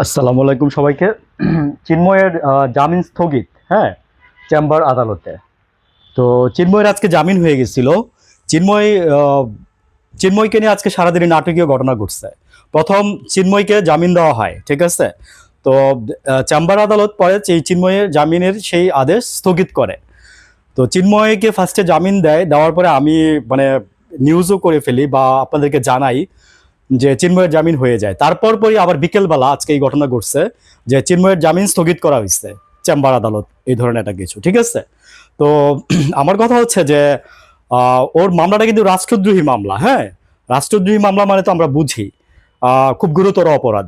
আসসালামু আলাইকুম সবাইকে। চিন্ময়ের জামিন স্থগিত, হ্যাঁ, চেম্বার আদালতে। তো চিন্ময়ের আজকে জামিন হয়ে গেছিল। চিন্ময় আহ, চিন্ময়কে নিয়ে আজকে সারাদিনই নাটকীয় ঘটনা ঘটছে। প্রথম চিন্ময়কে জামিন দেওয়া হয়, ঠিক আছে। তো চেম্বার আদালত পরে সেই চিন্ময়ের জামিনের সেই আদেশ স্থগিত করে। তো চিন্ময়কে ফার্স্টে জামিন দেওয়ার পরে আমি মানে নিউজও করে ফেলি বা আপনাদেরকে জানাই যে চিন্ময়ের জামিন হয়ে যায়। তারপর পরই আবার বিকেলবেলা আজকে এই ঘটনা ঘটছে যে চিন্ময়ের জামিন স্থগিত করা হয়েছে চেম্বার আদালত, এই ধরনের একটা কিছু, ঠিক আছে। তো আমার কথা হচ্ছে যে ওর মামলাটা কিন্তু রাষ্ট্রদ্রোহী মামলা, হ্যাঁ। রাষ্ট্রদ্রোহী মামলা মানে তো আমরা বুঝি খুব গুরুতর অপরাধ।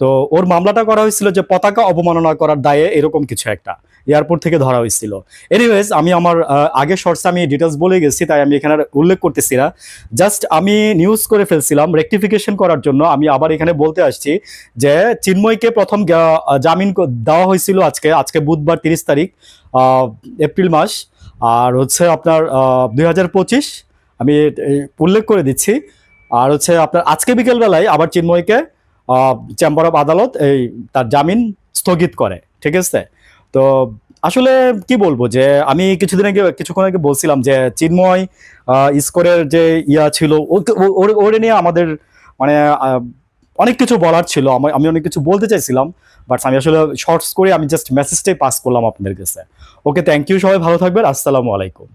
তো ওর মামলাটা করা হয়েছিল যে পতাকা অবমাননা করার দায়ে, এরকম কিছু একটা, এয়ারপোর্ট থেকে ধরা হয়েছিল। এনিওয়েজ, আমি আমার আগের শর্টসে আমি ডিটেলস বলে গেছি, তাই আমি এখানে আর উল্লেখ করতেছি না। জাস্ট আমি নিউজ করে ফেলছিলাম রেকটিফিকেশন করার জন্য। আমি আবার এখানে বলতে আসছি যে চিন্ময়কে প্রথম জামিন দেওয়া হয়েছিল আজকে আজকে বুধবার 30 তারিখ এপ্রিল মাস। আর হচ্ছে আপনার 2025, আমি উল্লেখ করে দিচ্ছি। আর হচ্ছে আপনার আজকে বিকেল বেলায় আবার চিন্ময়কে চেম্বার অফ আদালত এই তার জামিন স্থগিত করে, ঠিক আছে। তো আসলে কি বলবো, যে আমি কিছুক্ষণ আগে বলছিলাম যে চিন্ময় স্কোরের যে ইয়া ছিল, ওরে নিয়ে আমাদের মানে অনেক কিছু বলার ছিল। আমি অনেক কিছু বলতে চাইছিলাম, বাট আমি আসলে শর্টস করে আমি জাস্ট মেসেজটাই পাস করলাম আপনাদের কাছে। ওকে, থ্যাংক ইউ, সবাই ভালো থাকবেন। আসসালামু আলাইকুম।